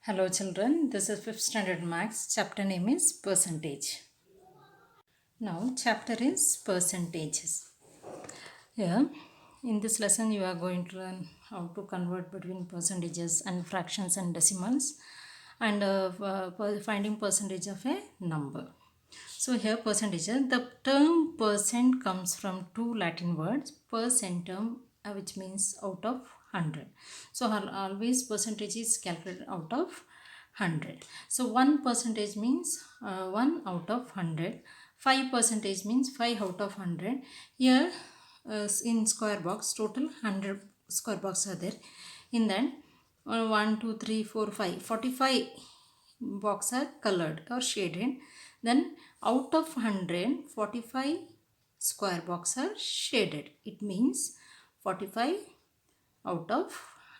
Hello children, this is 5th standard maths. Chapter name is percentage. Now chapter is percentages. Here in this lesson you are going to learn how to convert between percentages and fractions and decimals and finding percentage of a number. So here percentage, the term percent comes from two Latin words, percentum which means out of 100. So always percentage is calculated out of 100. So 1 percentage means 1 out of 100. 5 percentage means 5 out of 100. Here in square box total 100 square box are there. In that 1, 2, 3, 4, 5, 45 box are colored or shaded. Then out of 100, 45 square box are shaded. It means 45 out of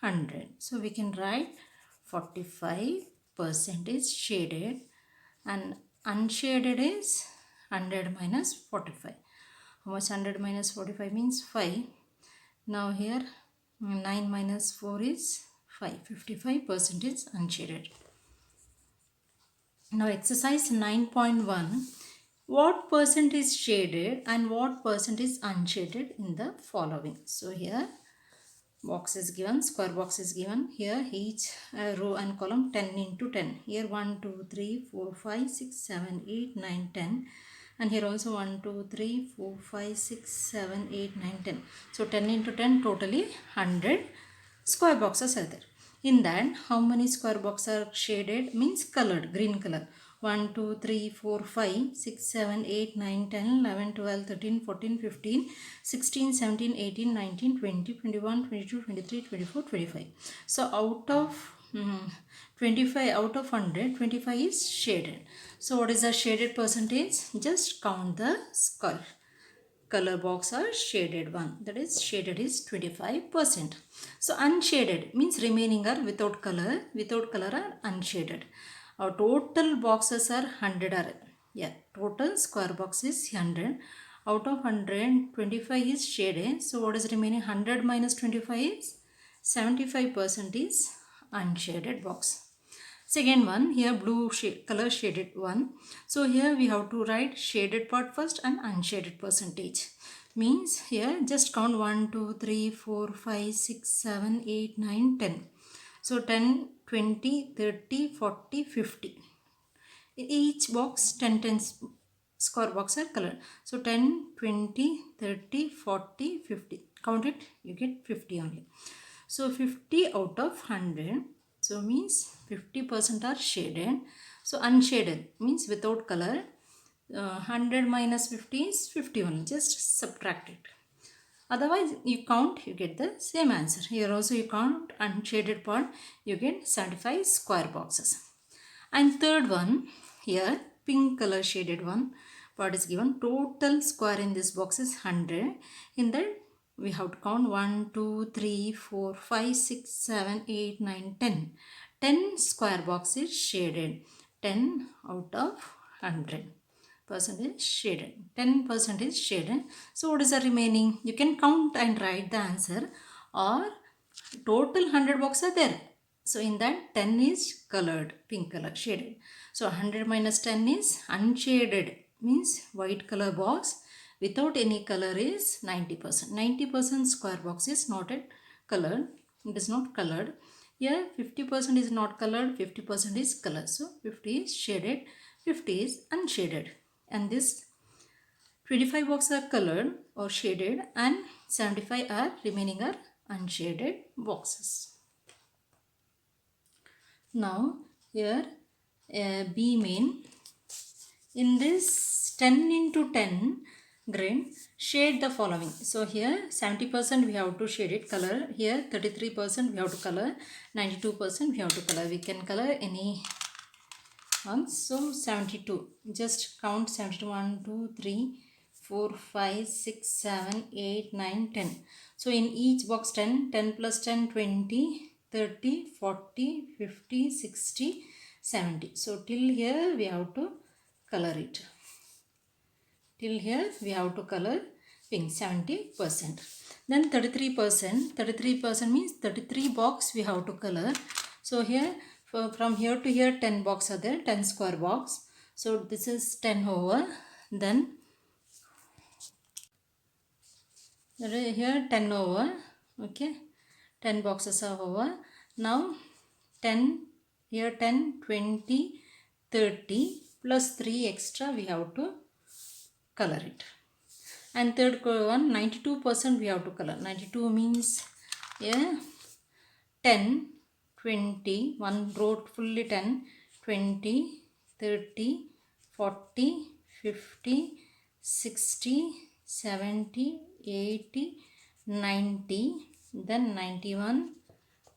100. So we can write 45% is shaded and unshaded is 100 minus 45. How much 100 minus 45 means 5. Now here 9 minus 4 is 5. 55% is unshaded. Now exercise 9.1. What percent is shaded and what percent is unshaded in the following? So here box is given, square box is given. Here each row and column 10 into 10. Here 1, 2, 3, 4, 5, 6, 7, 8, 9, 10. And here also 1, 2, 3, 4, 5, 6, 7, 8, 9, 10. So 10 into 10 totally 100 square boxes are there. In that how many square boxes are shaded means colored, green color. 1, 2, 3, 4, 5, 6, 7, 8, 9, 10, 11, 12, 13, 14, 15, 16, 17, 18, 19, 20, 21, 22, 23, 24, 25. So out of 25 out of 100, 25 is shaded. So what is the shaded percentage? Just count the color box or shaded one, that is shaded is 25%. So unshaded means remaining are without color are unshaded. Our total boxes are 100 are, total square box is 100. Out of 100, 25 is shaded. So what is remaining? 100 minus 25 is 75% is unshaded box. Second one, here blue color shaded one. So here we have to write shaded part first and unshaded percentage. Means here just count 1, 2, 3, 4, 5, 6, 7, 8, 9, 10. So 10, 20, 30, 40, 50. In each box 10 square box are colored. So 10, 20, 30, 40, 50. Count it, you get 50 only. So 50 out of 100. So means 50% are shaded. So unshaded means without color. 100 minus 50 is 51. Just subtract it. Otherwise you count, you get the same answer. Here also you count unshaded part, you get 75 square boxes. And third one, here pink color shaded one part is given. Total square in this box is 100. In that we have to count 1, 2, 3, 4, 5, 6, 7, 8, 9, 10. 10 square box is shaded. 10 out of 100 percent is shaded. 10% is shaded. So what is the remaining? You can count and write the answer, or total 100 boxes are there. So in that 10 is colored, pink color shaded. So 100 minus 10 is unshaded, means white color box without any color is 90%. 90% square box is not colored. It is not colored. Here 50% is not colored, 50% is colored. So 50 is shaded, 50 is unshaded. And this 25 boxes are colored or shaded and 75 are remaining are unshaded boxes. Now here B main, in this 10 into 10 grid, shade the following. So here 70% we have to shade it color. Here 33% we have to color. 92% we have to color. We can color any one. So 72. Just count 72. 1, 2, 3, 4, 5, 6, 7, 8, 9, 10. So in each box 10. 10 plus 10, 20, 30, 40, 50, 60, 70. So till here we have to color it. Till here we have to color pink, 70%. Then 33%. 33% means 33 box we have to color. So here from here to here 10 box are there, 10 square box. So this is 10 over, then here 10 over, okay, 10 boxes are over. Now 10, here 10, 20, 30 plus 3 extra we have to color it. And third one, 92% we have to color. 92 means, yeah, 10, 20, one row fully 10, 20, 30, 40, 50, 60, 70, 80, 90, then 91,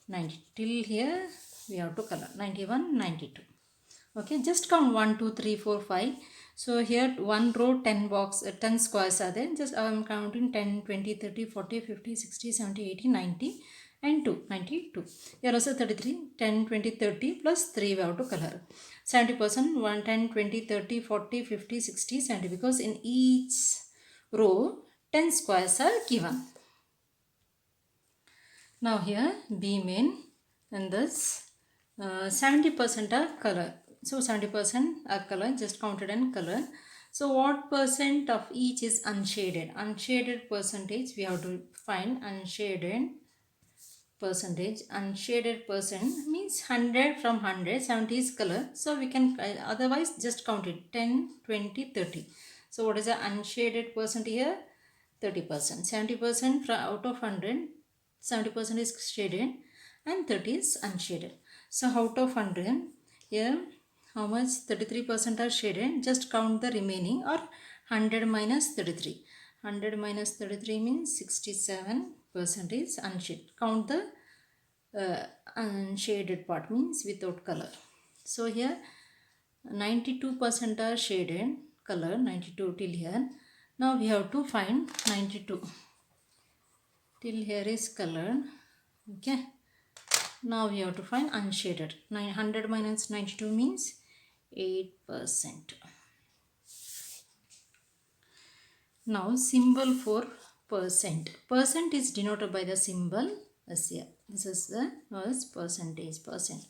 90. Till here we have to color 91, 92. Okay, just count 1, 2, 3, 4, 5. So here one row 10 box, 10 squares are there. Just I am counting 10, 20, 30, 40, 50, 60, 70, 80, 90 and 2, 92. Here also 33, 10, 20, 30 plus 3 we have to color. 70%, 1, 10, 20, 30, 40, 50, 60, 70, because in each row 10 squares are given. Now here B main and this 70% are color. So 70% are color, just counted in color. So what percent of each is unshaded? Unshaded percentage we have to find. Unshaded percentage. Unshaded percent means 100 from 100. 70 is color. So we can otherwise just count it 10, 20, 30. So what is the unshaded percent here? 30%. 70% out of 100. 70% is shaded and 30 is unshaded. So out of 100, here how much? 33% are shaded. Just count the remaining, or 100 minus 33. 100 minus 33 means 67% is unshaded. Count the unshaded part, means without color. So here 92% are shaded color, 92 till here. Now we have to find 92. Till here is colored. Okay. Now we have to find unshaded. 900 minus 92 means 8%. Now symbol for percent. Percent is denoted by the symbol as here. This is the percentage, percent.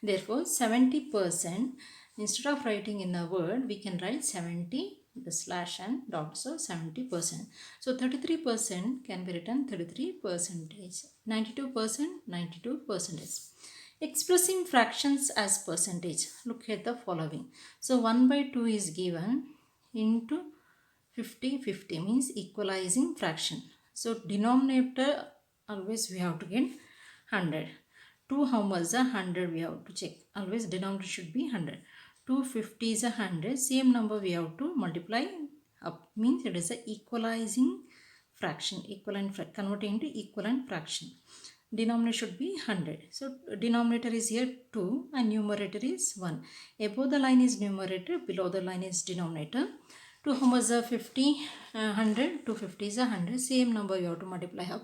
Therefore 70%, instead of writing in a word, we can write 70, the slash and dot, so 70%. So 33% can be written 33%. 92%, 92%. Expressing fractions as percentage. Look at the following. So 1 by 2 is given into 50, 50 means equalizing fraction. So denominator always we have to get 100. 2 how much? 100 we have to check. Always denominator should be 100. 250 is 100. Same number we have to multiply up. Means it is a equalizing fraction. Convert into equivalent fraction. Denominator should be 100. So denominator is here 2 and numerator is 1. Above the line is numerator, below the line is denominator. 2 how much? 50, 100. 250 is 100. Same number you have to multiply up.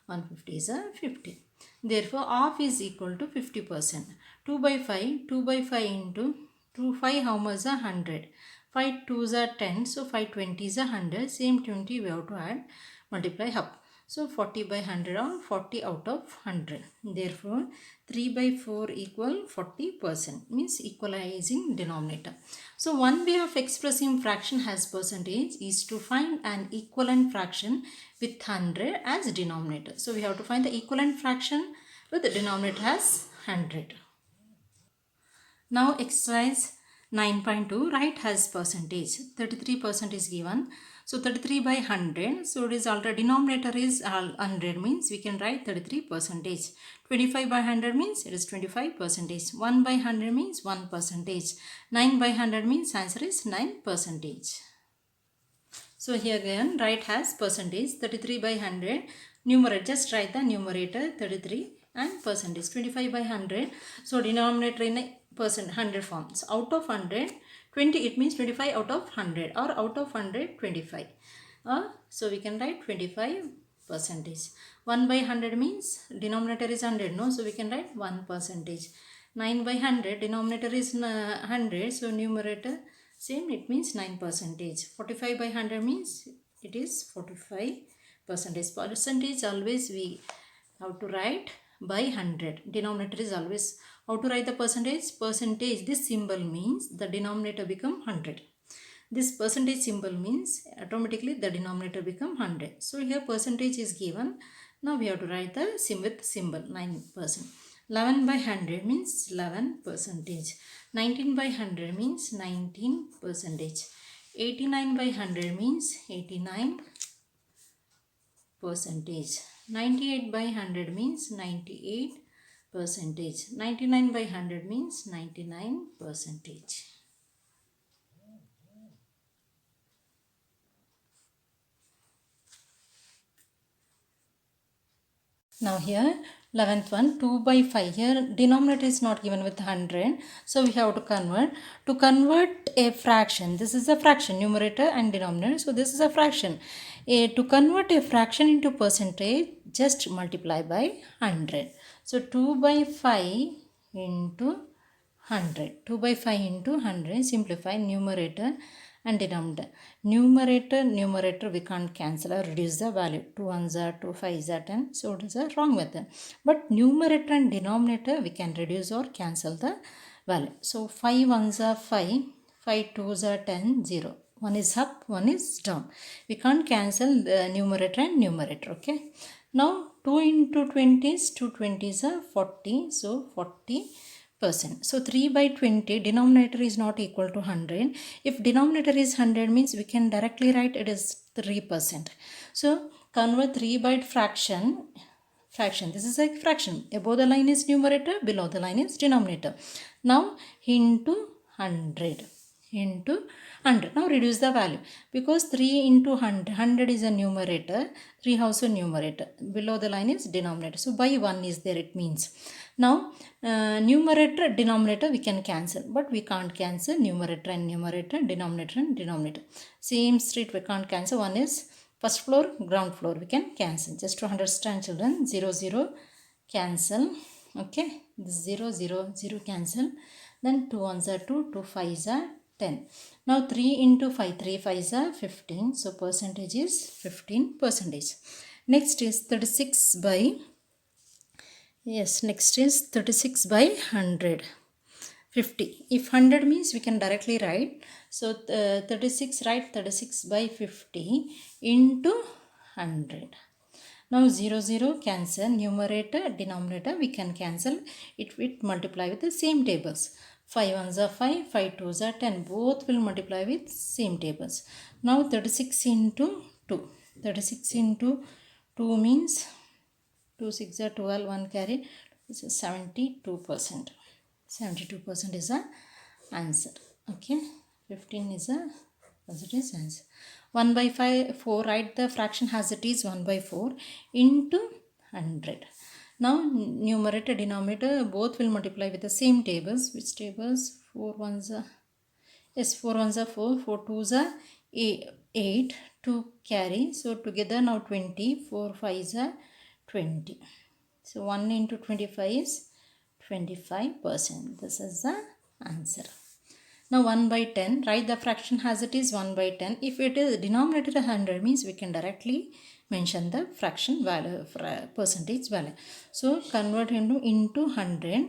150 is 50. Therefore, half is equal to 50%. 2 by 5. 2 by 5 into 2. 5 how much? 100. 5 2s are 10. So 5 20 is 100. Same 20 we have to add. Multiply up. So 40 by 100 or 40 out of 100. Therefore, 3 by 4 equal 40%. Means equalizing denominator. So one way of expressing fraction as percentage is to find an equivalent fraction with 100 as denominator. So we have to find the equivalent fraction with the denominator as 100. Now exercise 9.2, write as percentage. 33% is given. So 33 by 100. So it is already denominator is 100 means we can write 33%. 25 by 100 means it is 25%. 1 by 100 means 1%. 9 by 100 means answer is 9%. So here again write as percentage. 33 by 100. Numerator, just write the numerator 33 and percentage. 25 by 100. So denominator in a percent 100 forms. Out of 100, 20 it means 25 out of 100 or out of 100 25. So we can write 25%. 1 by 100 means denominator is 100, no? So we can write 1%. 9 by 100, denominator is 100, so numerator same, it means 9%. 45 by 100 means it is 45%. Percentage always we have to write by 100. Denominator is always How to write the percentage? Percentage, this symbol means the denominator become 100. This percentage symbol means automatically the denominator become 100. So here percentage is given. Now we have to write the with symbol 9%. 11 by 100 means 11 percentage. 19 by 100 means 19 percentage. 89 by 100 means 89 percentage. 98 by 100 means 98 percentage. 99 by 100 means 99 percentage. Now here 11th one, 2 by 5. Here denominator is not given with 100. So we have to convert. To convert a fraction, this is a fraction, numerator and denominator. So this is a fraction. To convert a fraction into percentage, just multiply by 100. So 2 by 5 into 100. 2 by 5 into 100. Simplify numerator and denominator. Numerator we can't cancel or reduce the value. 2 ones are 2, 5 are 10. So it is a wrong method. But numerator and denominator we can reduce or cancel the value. So 5 ones are 5, 5 twos are 10, 0. One is up, one is down. We can't cancel the numerator and numerator. Okay. Now 2 into 20s, 2 20s are 40. So 40%. So 3 by 20, denominator is not equal to 100. If denominator is 100 means we can directly write it is 3%. So convert 3 by fraction. This is a fraction. Above the line is numerator, below the line is denominator. Now into 100. Into 100. Now reduce the value. Because 3 into 100. 100 is a numerator. 3 also numerator. Below the line is denominator. So by 1 is there, it means. Now numerator, denominator we can cancel. But we can't cancel numerator and numerator, denominator and denominator. Same street we can't cancel. One is first floor, ground floor we can cancel. Just to understand children, 0, 0 cancel. Okay, this 0, 0, 0 cancel. Then 2 ones are 2, 2 5s are 10. Now 3 into 5, 3 5s are 15. So percentage is 15%. Next is 36 by, yes, next is 36 by 100. 50. If 100 means we can directly write. So 36, write 36 by 50 into 100. Now 0, 0 cancel. Numerator, denominator we can cancel. It will multiply with the same tables. 5 ones are 5, 5 twos are 10. Both will multiply with same tables. Now 36 into 2. 36 into 2 means 2 6 are 12, 1 carry. This is 72%. 72% is the answer. Okay. 15 is a positive answer. 1 by 5, 4. Write the fraction as it is, 1 by 4 into 100. Now numerator, denominator both will multiply with the same tables. Which tables? 4 ones are, yes, 4 ones are 4, 4 twos are 8, 2 carry. So together now 20, 4 5s are 20. So 1 into 25 is 25%. This is the answer. Now 1 by 10, write the fraction as it is, 1 by 10. If it is denominator 100 means we can directly mention the fraction value, percentage value. So convert into 100.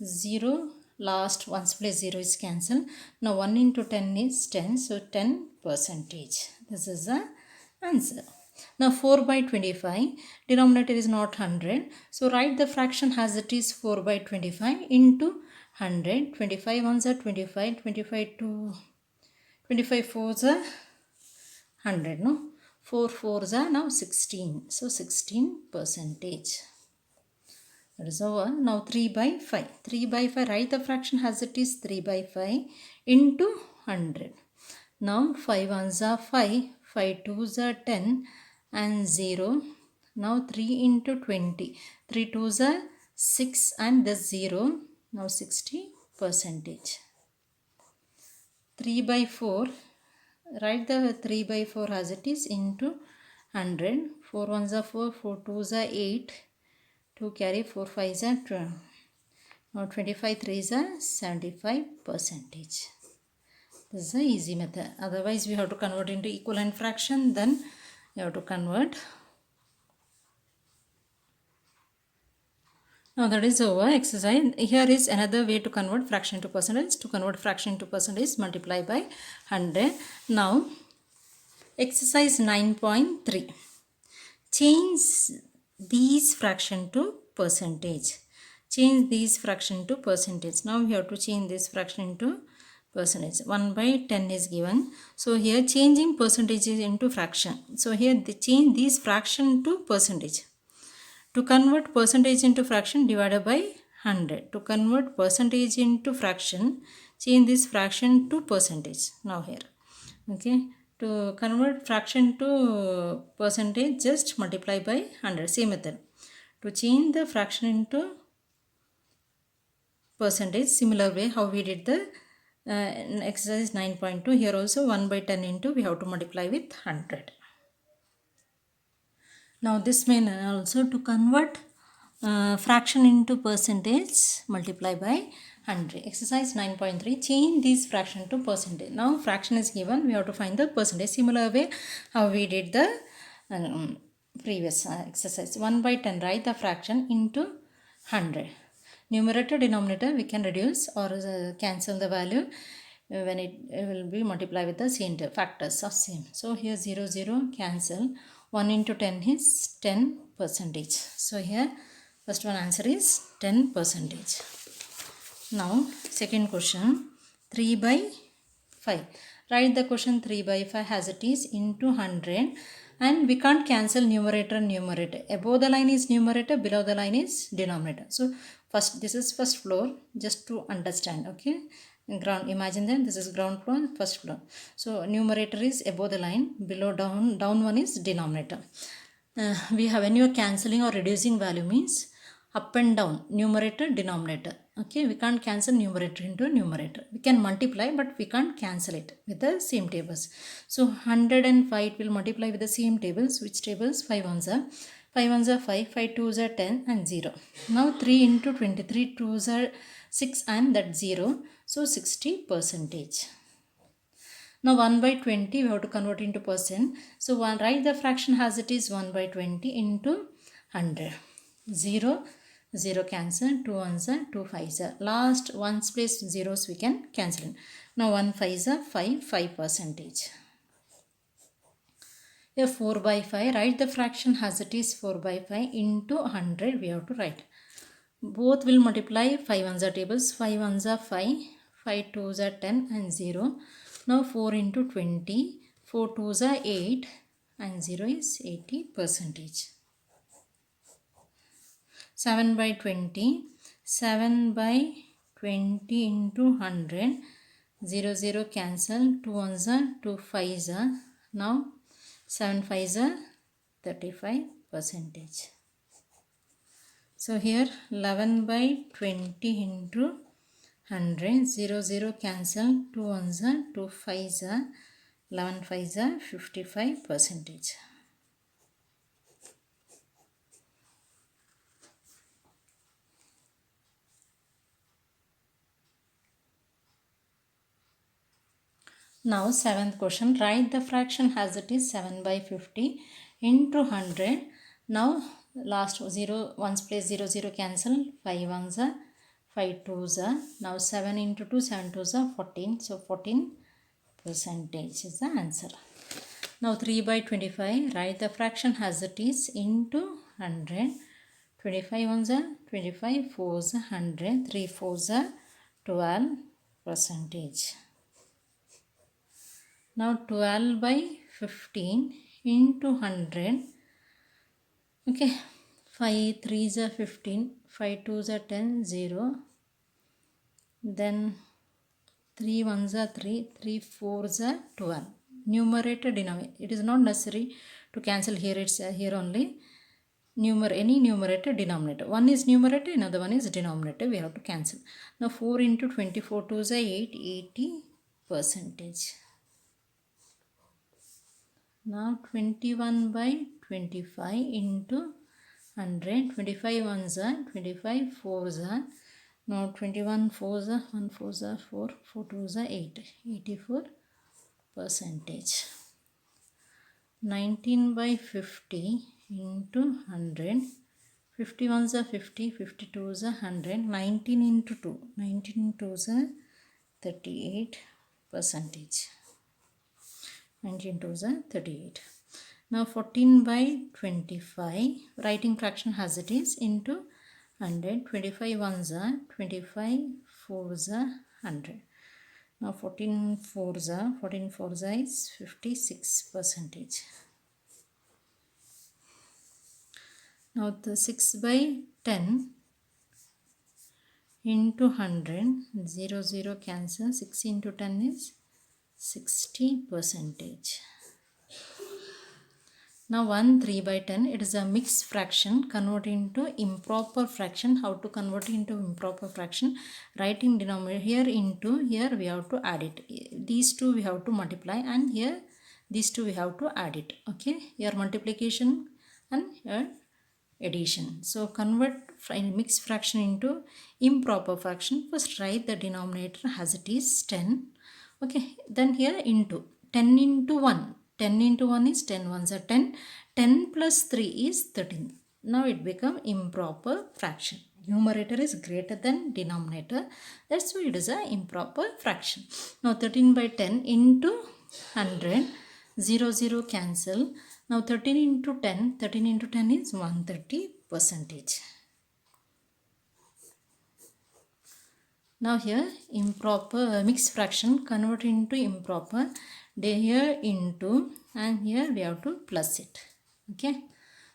0, last one's place 0 is cancelled. Now 1 into 10 is 10. So 10%. This is the answer. Now 4 by 25, denominator is not 100. So write the fraction as it is, 4 by 25 into 100. 25 ones are 25, 25 to 25 fours are 100. No, 4 fours are now 16. So 16%. That is over. Now 3 by 5. 3 by 5, write the fraction as it is, 3 by 5 into 100. Now 5 ones are 5, 5 twos are 10 and 0. Now 3 into 20. 3 twos are 6 and the 0. Now 60%. 3 by 4. Write the 3 by 4 as it is into 100. 4 ones are 4, 4 twos are 8. 2 carry, 4 5s are 12. Now 25 3s are 75%. This is the easy method. Otherwise we have to convert into equivalent fraction. Then you have to convert. Now that is over exercise. Here is another way to convert fraction to percentage. To convert fraction to percentage, multiply by 100. Now exercise 9.3. Change these fraction to percentage. Change these fraction to percentage. Now we have to change this fraction into percentage. 1 by 10 is given. So here changing percentages into fraction. So here they change these fraction to percentage. To convert percentage into fraction, divided by 100. To convert percentage into fraction, change this fraction to percentage. Now here, okay. To convert fraction to percentage, just multiply by 100. Same method. To change the fraction into percentage, similar way how we did the in exercise 9.2. Here also 1 by 10 into we have to multiply with 100. Now this may also to convert fraction into percentage, multiply by 100. Exercise 9.3, change this fraction to percentage. Now fraction is given, we have to find the percentage. Similar way how we did the previous exercise. 1 by 10, write the fraction into 100. Numerator, denominator we can reduce or cancel the value when it will be multiplied with the same factors of same. So here 0, 0 cancel. 1 into 10 is 10 percentage. So here first one answer is 10 percentage. Now second question, 3 by 5. Write the question 3 by 5 as it is into 100, and we can't cancel numerator and numerator. Above the line is numerator, below the line is denominator. So first, this is first floor, just to understand, okay. Ground, imagine that this is ground floor, first floor. So numerator is above the line, below down one is denominator. We have, when you are cancelling or reducing value means up and down, numerator, denominator. Okay, we can't cancel numerator into numerator. We can multiply, but we can't cancel it with the same tables. So 105 will multiply with the same tables. Which tables? 5 ones are 5 ones are 5, 5 twos are 10 and 0. Now 3 into 23 twos are 6 and that 0. So 60 percentage. Now 1 by 20 we have to convert into percent. So write the fraction as it is 1 by 20 into 100. 0, 0 cancel, 2 ones are 2 fives are. Last ones place zeros we can cancel. Now 1 fives are 5 percentage. Here 4 by 5, write the fraction as it is 4 by 5 into 100 we have to write. Both will multiply, 5 ones are tables, 5 ones are 5, 5 twos are 10 and 0. Now 4 into 20, 4 twos are 8 and 0 is 80 percentage. 7 by 20, 7 by 20 into 100, 0, 0 cancel, 2 ones are 2 fives are. Now 7 fives are 35 percentage. So here 11 by 20 into 100, 0, 0 cancel, 2 ones are 2 fives are, 11 fives are 55 percentage. Now 7th question, write the fraction as it is 7 by 50 into 100. Now last 0 ones place 0, 0 cancel, 5 ones are 5 twos are. Now 7 into 2, 7 twos are 14. So 14 percentage is the answer. Now 3 by 25, write the fraction as it is into 100. 25 ones are 25, 4s are 100, 3 4s are 12 percentage. Now 12 by 15 into 100. Okay, 5 3s are 15, 5 2s are 10, 0. Then 3 1s are 3, 3 4s are 12. Numerator, denominator. It is not necessary to cancel here, it's here only. Any numerator, denominator. One is numerator, another one is denominator. We have to cancel. Now 4 into 24 2s are 8, 80 percentage. Now 21 by 25 into 100. 25 ones are 25, 4s are. Now 21 4s are 1 4s are 4, 4 2s are 8, 84 percentage. 19 by 50 into 100. 50 ones are 50, 52 is 100, 19 into 2, 19 into 2 is 38 percentage. 19 into 2 is 38. Now 14 by 25, writing fraction as it is, into 100, 25 ones are 25, 4s are 100. Now 14 fours are is 56 percentage. Now the 6 by 10 into 100, 0, 0 cancel, 6 into 10 is 60 percentage. Now 1 3 by 10, it is a mixed fraction, convert into improper fraction. How to convert into improper fraction? Writing denominator here into here, we have to add it. These two we have to multiply, and here these two we have to add it. Okay, here multiplication and here addition. So convert mixed fraction into improper fraction. First write the denominator as it is 10. Okay, then here into 10 into 1. 10 into 1 is 10 ones are 10. 10 plus 3 is 13. Now it become improper fraction. Numerator is greater than denominator. That's why it is a improper fraction. Now 13 by 10 into 100. 0, 0 cancel. Now 13 into 10. 13 into 10 is 130 percentage. Now here improper mixed fraction, convert into improper. Here into, and here we have to plus it. Okay.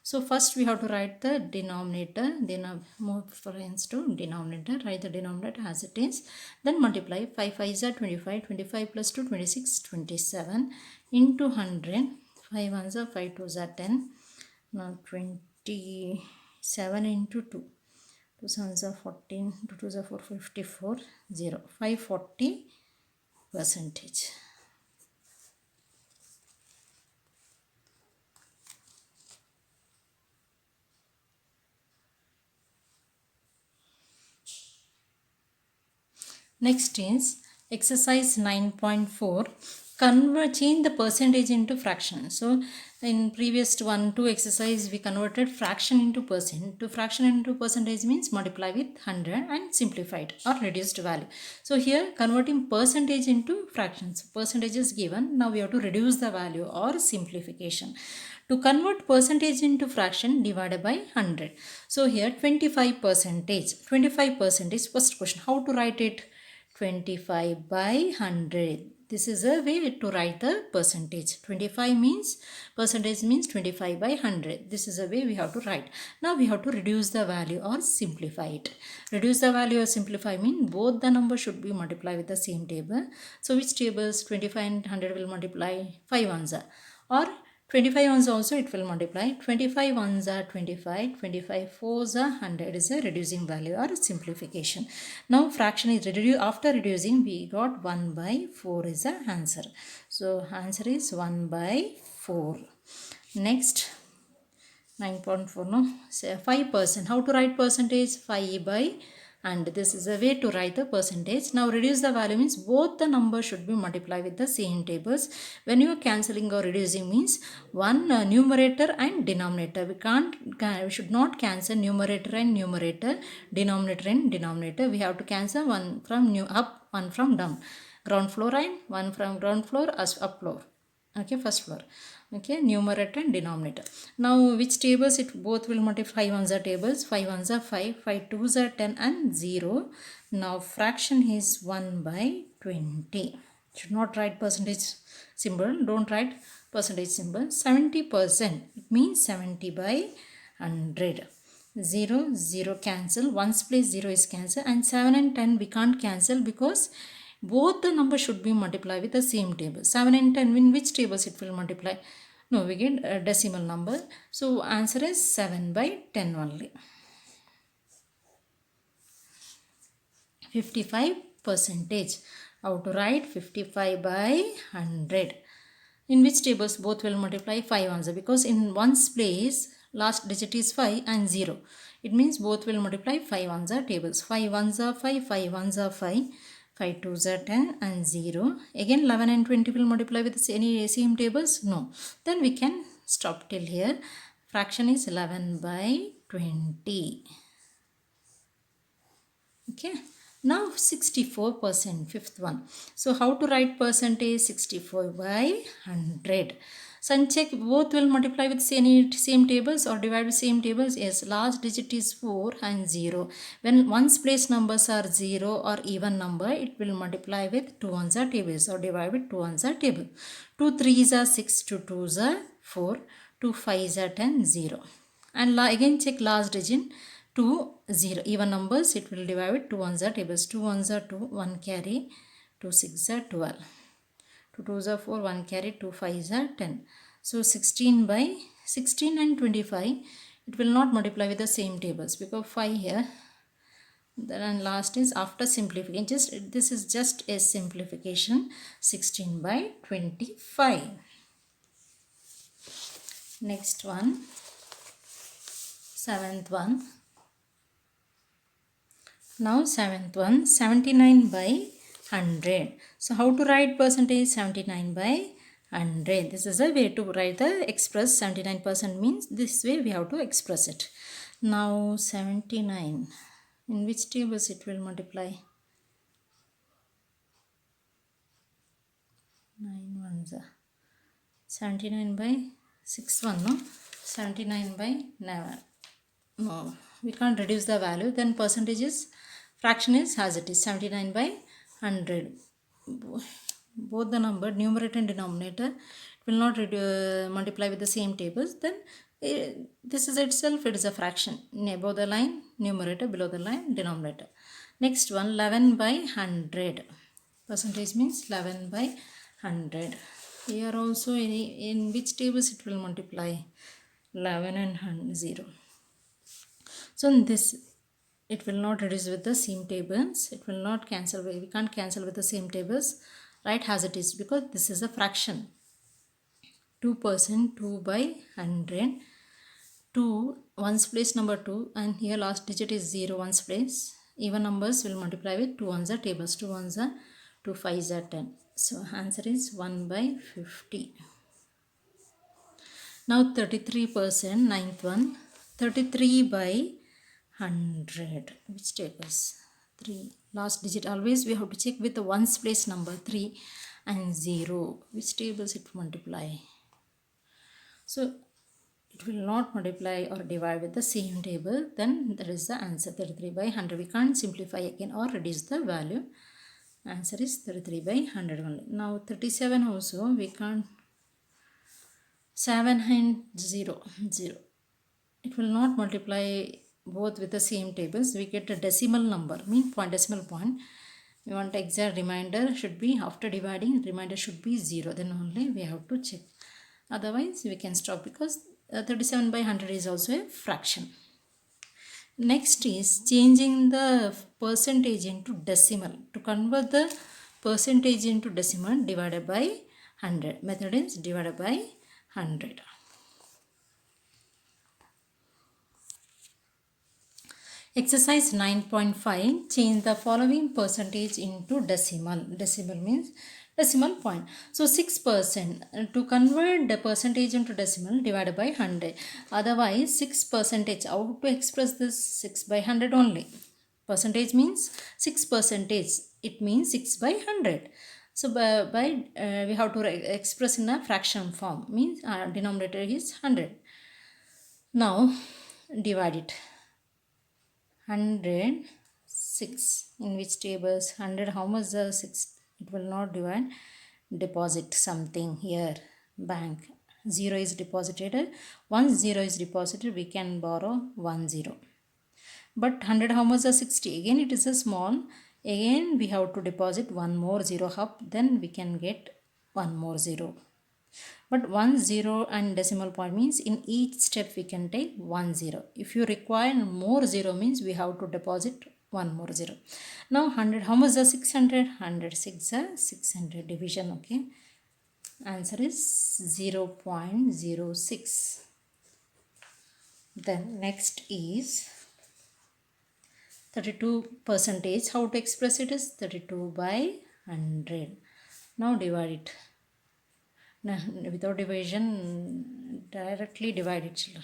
So first we have to write the denominator, then move reference to denominator, write the denominator as it is, then multiply. 5 5s are 25, 25 plus 2, 26, 27 into 100, 5 1s are 5 2s are 10, now 27 into 2. 2 7s are 14, 2 2s are 4, 54, 0, 540 percentage. Next is exercise 9.4. Change the percentage into fraction. So in previous 1-2 exercise we converted fraction into percent. To fraction into percentage means multiply with 100 and simplified or reduced value. So here converting percentage into fractions. Percentage is given. Now we have to reduce the value or simplification. To convert percentage into fraction, divided by 100. So here 25 percentage. 25 percentage. First question, how to write it? 25 by 100. This is a way to write the percentage. 25 means, percentage means 25 by 100. This is a way we have to write. Now we have to reduce the value or simplify it. Reduce the value or simplify means both the numbers should be multiplied with the same table. So which tables? 25 and 100 will multiply 5 ones are, or 25 ones also it will multiply. 25 ones are 25, 25 fours are 100 is a reducing value or simplification. Now fraction is reduced. After reducing we got 1 by 4 is the answer. So answer is 1 by 4. Next 9.4, no, say 5%. How to write percentage? 5 by, and this is a way to write the percentage. Now reduce the value means both the numbers should be multiplied with the same tables. When you are cancelling or reducing means one numerator and denominator. We should not cancel numerator and numerator, denominator and denominator. We have to cancel one from up, one from down. Ground floor and one from ground floor as up floor. Okay, first floor. Okay, numerator and denominator. Now which tables it both will multiply? 5 ones are tables, 5 ones are 5, 5 twos are 10 and 0. Now fraction is 1 by 20. Should not write percentage symbol, don't write percentage symbol. 70%, it means 70 by 100. 0, 0 cancel, 1's place 0 is cancel, and 7 and 10 we can't cancel because both the numbers should be multiplied with the same table. 7 and 10, in which tables it will multiply? No, we get a decimal number. So answer is 7 by 10 only. 55 percentage. How to write? 55 by 100. In which tables both will multiply? 5 answer, because in one's place last digit is 5 and 0. It means both will multiply 5 answer tables. 5 ones are 5, 5 ones are 5. 5 2s are 10 and 0. Again 11 and 20 will multiply with any same tables? No. Then we can stop till here. Fraction is 11 by 20. Okay. Now 64%, fifth one. So how to write percentage? 64 by 100. So uncheck both will multiply with same tables or divide with same tables. Yes, last digit is 4 and 0. When ones place numbers are 0 or even number, it will multiply with 2 ones are tables or divide with 2 ones are table. 2 threes are 6, 2 twos are 4, 2 fives are 10, 0. And again check last digit 2 0 even numbers, it will divide with 2 ones are tables. 2 ones are 2, 1 carry, 2 6 are 12, 2 twos are 4, 1 carry, 2 fives are 10. So 16 by 16 and 25, it will not multiply with the same tables because 5 here. Then last is after simplification, just this is just a simplification. 16 by 25. Next one, seventh one. Now 79 by 100. So how to write percentage? 79 by 100. This is a way to write the express 79% means this way we have to express it. Now 79. In which tables it will multiply? 9 ones. 79 by 6 1, no? 79 by 9. No, we can't reduce the value. Then percentage is, fraction is as it is, 79 by 100. Both the number, numerator and denominator, it will not multiply with the same tables. Then this is itself, it is a fraction. Above the line, numerator, below the line, denominator. Next one, 11 by 100. Percentage means 11 by 100. Here also, in which tables it will multiply? 11 and 0. So in this, it will not reduce with the same tables. It will not cancel. We can't cancel with the same tables. Right as it is because this is a fraction. 2%, 2 by 100. 2, ones place number 2 and here last digit is 0, ones place. Even numbers will multiply with 2 ones are tables. 2 ones are 2 fives are 10. So answer is 1 by 50. Now 33%, ninth one. 33 by 100. Which tables? 3. Last digit always we have to check with the ones place number 3 and 0. Which tables it multiply? So it will not multiply or divide with the same table. Then there is the answer 33 by 100. We can't simplify again or reduce the value. Answer is 33 by 100 only. Now 37 also we can't. 7 and 0, 0. It will not multiply both with the same tables. We get a decimal number, mean point, decimal point. We want exact remainder should be, after dividing, remainder should be 0. Then only we have to check. Otherwise we can stop because 37 by 100 is also a fraction. Next is changing the percentage into decimal. To convert the percentage into decimal, divided by 100. Method is divided by 100. Exercise 9.5. Change the following percentage into decimal. Decimal means decimal point. So 6%. To convert the percentage into decimal, divided by 100. Otherwise 6 percentage. How to express this? 6 by 100 only. Percentage means 6 percentage. It means 6 by 100. So we have to express in a fraction form. Means denominator is 100. Now divide it. 100, 6. In which tables? 100, how much the 6? It will not divide. Deposit something here. Bank. 0 is deposited. Once 0 is deposited, we can borrow 1 0. But 100, how much the 60? Again, it is a small. Again, we have to deposit 1 more 0 up. Then we can get 1 more 0. But 1 0 and decimal point means in each step we can take 1 0. If you require more 0 means we have to deposit 1 more 0. Now 100, how much is 600? 106 is 600 division, okay. Answer is 0.06. Then next is 32 percentage. How to express it is 32 by 100. Now divide it. No, without division, directly divide it, children.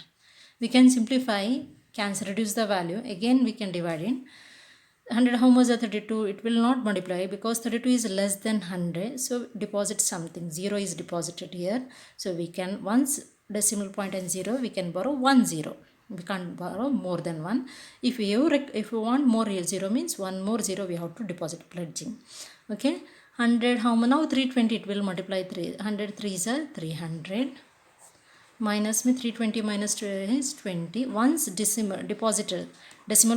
We can simplify cancel, reduce the value. Again we can divide in 100. How much are 32? It will not multiply because 32 is less than 100. So deposit something. 0 is deposited here. So we can, once decimal point and 0, we can borrow 1 0. We can't borrow more than 1. If you want more 0 means 1 more 0 we have to deposit, pledging. Okay. 100, how much? Now 320 it will multiply 3. 100 3 is 300. Minus में 320 minus 2 is 20. Once decimal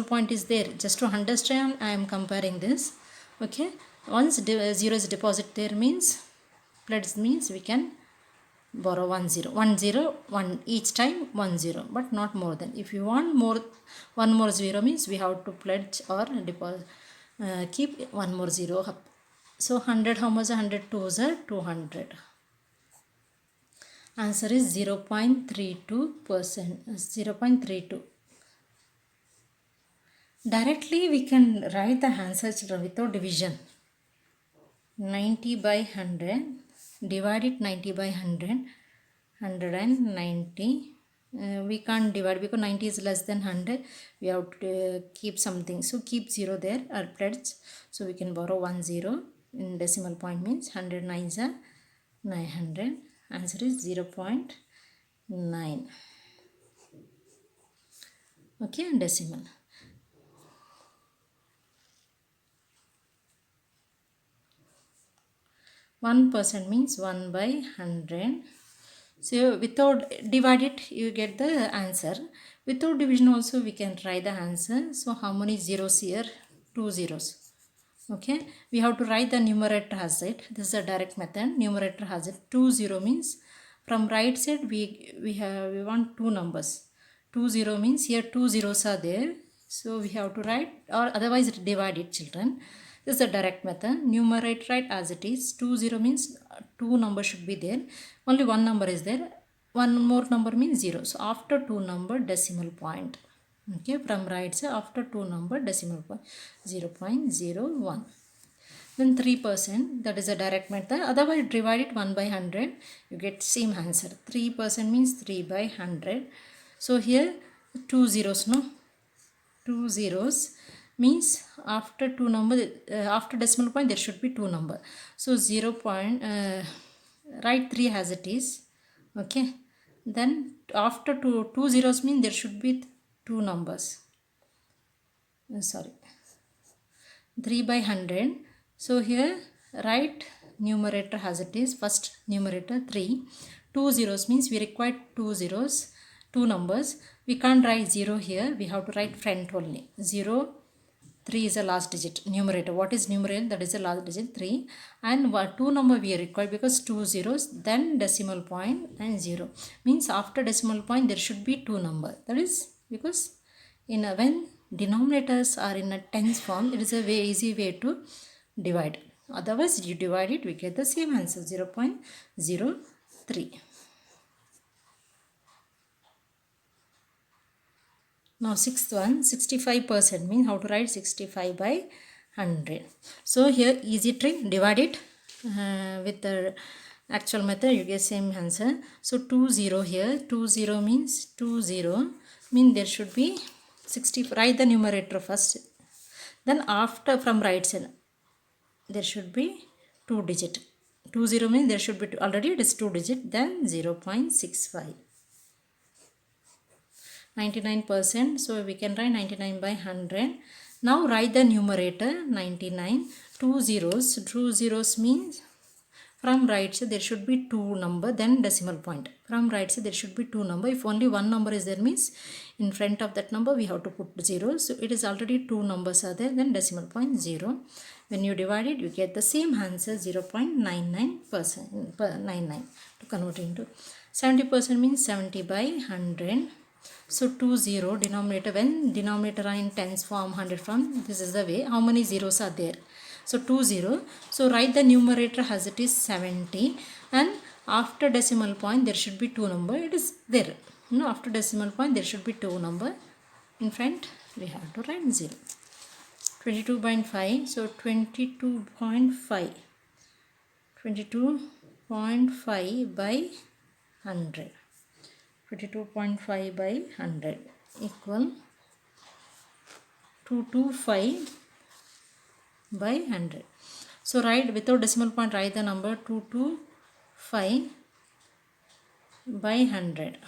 point is there, just to understand I am comparing this. Okay, once 0 is deposit there means pledge, means we can borrow 1 0 1 0 1 each time 1 0, but not more than. If you want more, 1 more 0 means we have to pledge or deposit, keep 1 more 0 up. So 100, how much? 100 2s are 200. Answer is 0.32%. 0.32. Directly we can write the answer, children, without division. 90 by 100. Divide it 90 by 100. 190. We can't divide because 90 is less than 100. We have to keep something. So keep 0 there or pledge. So we can borrow 1 0. In decimal point means 100 9s are 900. Answer is 0.9. Okay, and decimal. 1% means 1 by 100. So without divide it, you get the answer. Without division also we can try the answer. So how many zeros here? 2 zeros. Okay, we have to write the numerator as it. This is a direct method. Numerator has it. 2 0 means from right side we want two numbers. 2 0 means here 2 zeros are there. So we have to write, or otherwise divide it, children. This is a direct method. Numerator write as it is. 2 0 means two numbers should be there. Only one number is there. One more number means 0. So after 2 number decimal point. Okay, from right side after 2 number decimal point 0.01. Then 3%, that is a direct method. Otherwise divide it 1 by 100, you get same answer. 3% means 3 by 100. So here 2 zeros, no? 2 zeros means after 2 number, after decimal point there should be 2 number. So 0. Write 3 as it is. Okay. Then after 2 zeros means there should be 2 numbers. 3 by 100. So here write numerator as it is. First numerator 3. 2 zeros means we require 2 zeros, 2 numbers. We can't write 0 here. We have to write front only. 0, 3 is the last digit. Numerator. What is numerator? That is the last digit 3. And 2 number we require because 2 zeros, then decimal point and 0. Means after decimal point there should be 2 number. That is because when denominators are in a tens form, it is a very easy way to divide. Otherwise you divide it, we get the same answer, 0.03. Now sixth one, 65% means how to write 65 by 100. So here easy trick, divide it with the actual method, you get same answer. So 2 0 here, 2 0 means 2 0 mean there should be 60. Write the numerator first, then after from right side there should be 2 digit. 2 0 means there should be two, already it is 2 digit, then 0.65. 99%, so we can write 99 by 100. Now write the numerator 99. 2 zeros, 2 zeros means from right side there should be 2 number, then decimal point. From right side there should be 2 number. If only one number is there means in front of that number we have to put 0. So it is already 2 numbers are there, then decimal point 0. When you divide it, you get the same answer, 0.99%. 99 to convert into 70% means 70 by 100. So 2 0 denominator, when denominator are in tens form, 100 form, this is the way. How many zeros are there? So 2 0. So write the numerator as it is 70, and after decimal point there should be 2 number. It is there. No, after decimal point there should be 2 number. In front we have to write 0. 22.5. So 22.5. 22.5 by 100. 22.5 by 100. equal 225 by 100. So write without decimal point, write the number 225 by 100.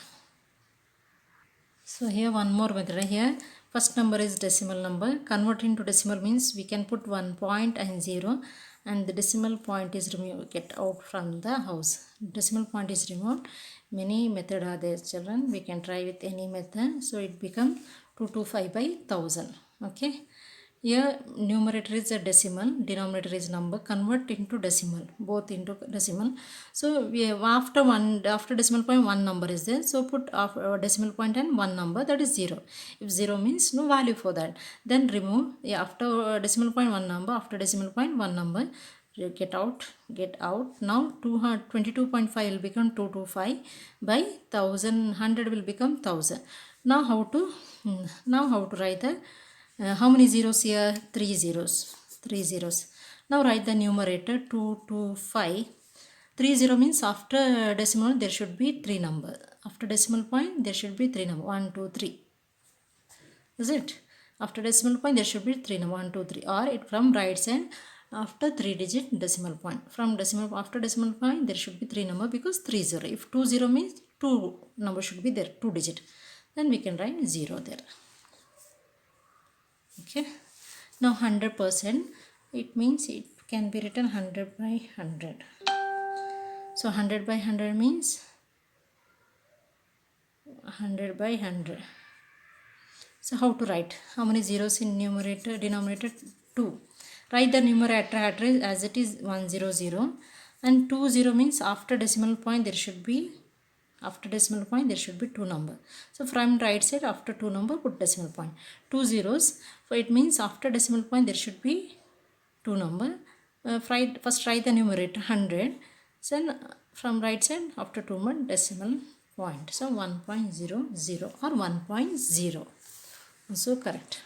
So here one more method. Here first number is decimal number. Convert into decimal means we can put 1 point and 0, and the decimal point is removed, get out from the house. Decimal point is removed. Many method are there, children. We can try with any method. So it becomes 225 by 1000. Okay. Here numerator is a decimal, denominator is number. Convert into decimal, both into decimal. So we have after decimal point one number is there. So put decimal point and one number, that is 0. If 0 means no value for that, then remove. After decimal point one number, after decimal point one number, get out. Now 22.5 will become 225 by 1000. Will become 1000. Now how to write the how many zeros here? 3 zeros. 3 zeros. Now write the numerator 225. 30 means after decimal there should be 3 number. After decimal point there should be 3 number. 1, 2, 3. Is it? After decimal point there should be 3 number. 1, 2, 3. Or it from right side after 3 digit decimal point. From decimal after decimal point there should be 3 number because 30. If 20 means 2 number should be there. 2 digit. Then we can write 0 there. Okay, now 100%, it means it can be written 100 by 100. So 100 by 100 means 100 by 100. So how to write? How many zeros in numerator, denominator? 2. Write the numerator address as it is 100, and 20 means after decimal point there should be 2 number. So from right side after 2 number put decimal point. 2 zeros. So it means after decimal point there should be 2 number. First write the numerator 100. Then from right side after 2 number decimal point. So 1.00 or 1.0. So correct.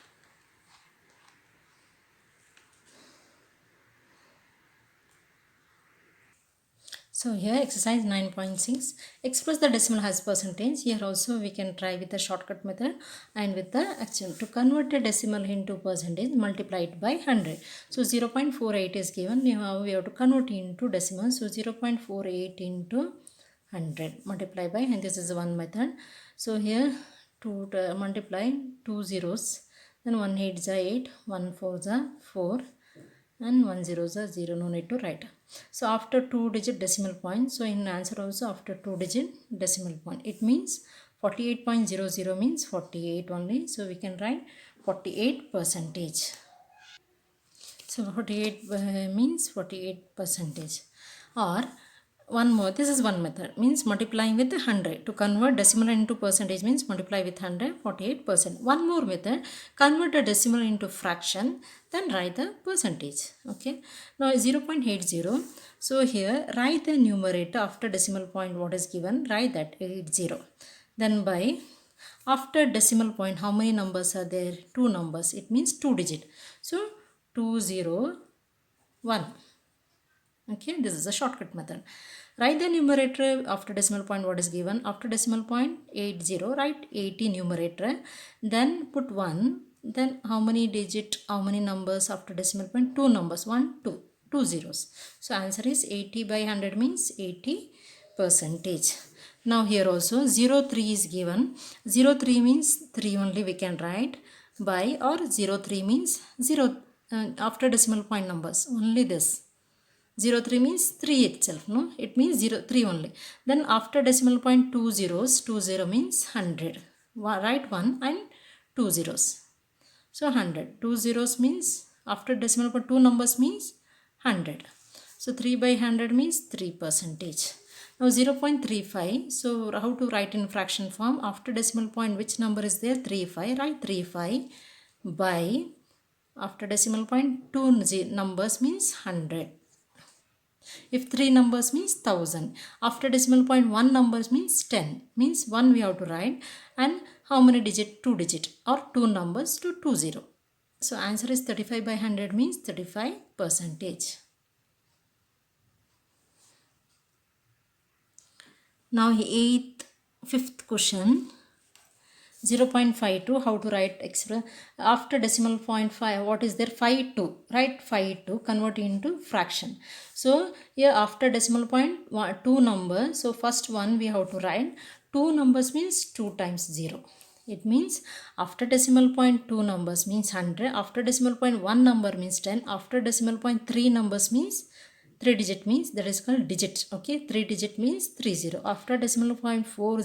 So here exercise 9.6, express the decimal as percentage. Here also we can try with the shortcut method and with the action. To convert a decimal into percentage, multiply it by 100. So 0.48 is given. Now we have to convert into decimal. So 0.48 into 100 multiply by, and this is one method. So here to multiply 2 zeros, then 1 8 is 8, 1 4 is 4, and 1 0 is 0, no need to write. So after 2 digit decimal point, so in answer also after 2 digit decimal point, it means 48.00 means 48 only. So we can write 48 percentage. So 48 means 48 percentage. Or one more, this is one method, means multiplying with 100. To convert decimal into percentage means multiply with 100, 48%. One more method, convert a decimal into fraction, then write the percentage. Okay, now 0.80. So here write the numerator after decimal point what is given, write that 80. Then by after decimal point how many numbers are there? 2 numbers, it means 2 digit. So 201. Okay, this is a shortcut method. Write the numerator after decimal point what is given. After decimal point 80, write 80 numerator, then put 1, then how many digit, how many numbers after decimal point? 2 numbers, 1 2, 2 zeros. So answer is 80 by 100 means 80 percentage. Now here also 03 is given. 03 means 3 only we can write by, or 03 means 0 after decimal point numbers, only this. 03 means 3 itself, no? It means 03 only. Then after decimal point 2 zeros, 20 means 100. Write 1 and 2 zeros. So 100. 2 zeros means after decimal point 2 numbers means 100. So 3 by 100 means 3 percentage. Now 0.35. So how to write in fraction form? After decimal point which number is there? 35. Write 35 by, after decimal point 2 numbers means 100. If 3 numbers means 1000. After decimal point 1 numbers means 10. Means 1 we have to write. And how many digit? 2 digit or 2 numbers to 20. So answer is 35 by 100 means 35 percentage. Now fifth question. 0.52, how to write express after decimal point 5, what is there? 52, right? 52 convert into fraction. So here after decimal point two numbers, so first one we have to write two numbers means 2 times 0. It means after decimal point two numbers means 100, after decimal point one number means 10, after decimal point three numbers means 3 digit means that is called digit. Okay, 3 digit means 30, after decimal point four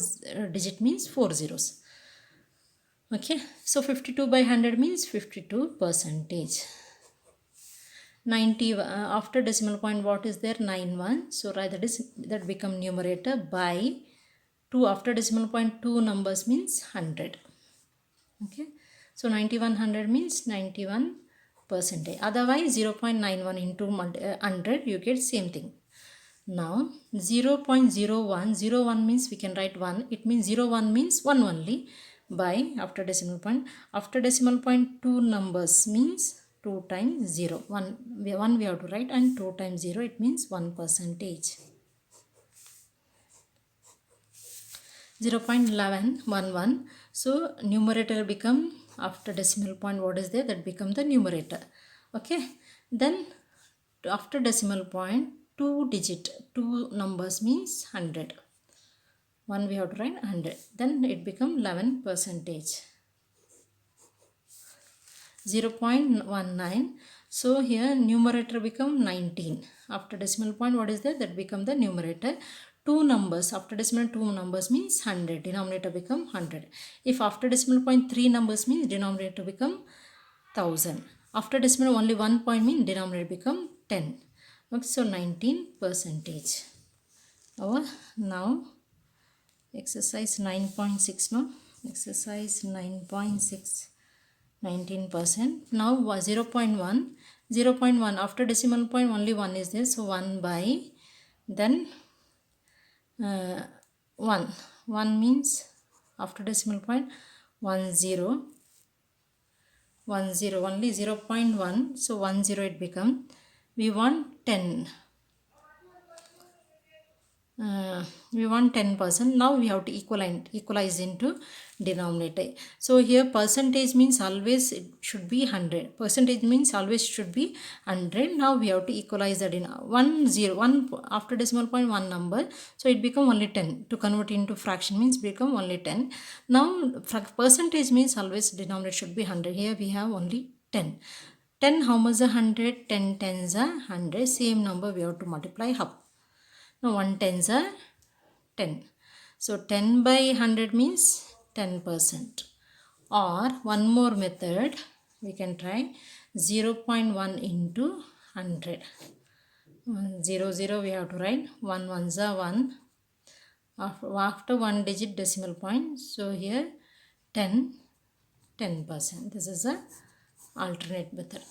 digit means 4 zeros. Okay, so 52 by 100 means 52 percentage. 90 after decimal point what is there? 91, so right, that become numerator by 2 after decimal point 2 numbers means 100. Okay, so 9100 means 91 percentage, otherwise 0.91 into 100 you get same thing. Now 0.01 means we can write 1, it means 01 means 1 only, by after decimal point, after decimal point 2 numbers means 2 times 0, 1 we have to write, and 2 times 0 it means 1 percentage. 0.1111, so numerator become after decimal point what is there, that become the numerator. Okay, then after decimal point two digit two numbers means 100, one we have to write 100, then it become 11 percentage. 0.19, so here numerator become 19, after decimal point what is there, that become the numerator. Two numbers after decimal two numbers means 100, denominator become 100. If after decimal point three numbers means denominator become 1000, after decimal only 1 point means denominator become 10. Okay, so 19 percentage. Now exercise 9.6, no, exercise 9.6, 19%. Now 0.1 after decimal point only 1 is there, so 1 by then 1 means after decimal point 10 only 0.1, so 10 it become, we want 10, we want 10%. Now we have to equalize into denominator. So here percentage means always it should be 100, percentage means always should be 100. Now we have to equalize that in 1 after decimal point one number, so it become only 10, to convert into fraction means become only 10. Now percentage means always denominator should be 100, here we have only 10. 10 how much is 100? 10 tens are 100, same number we have to multiply up. Now 1 tens are 10. So 10 by 100 means 10%. Or one more method we can try, 0.1 into 100. 0 0 we have to write, 1 ones are 1. After one digit decimal point, so here 10%. This is a alternate method.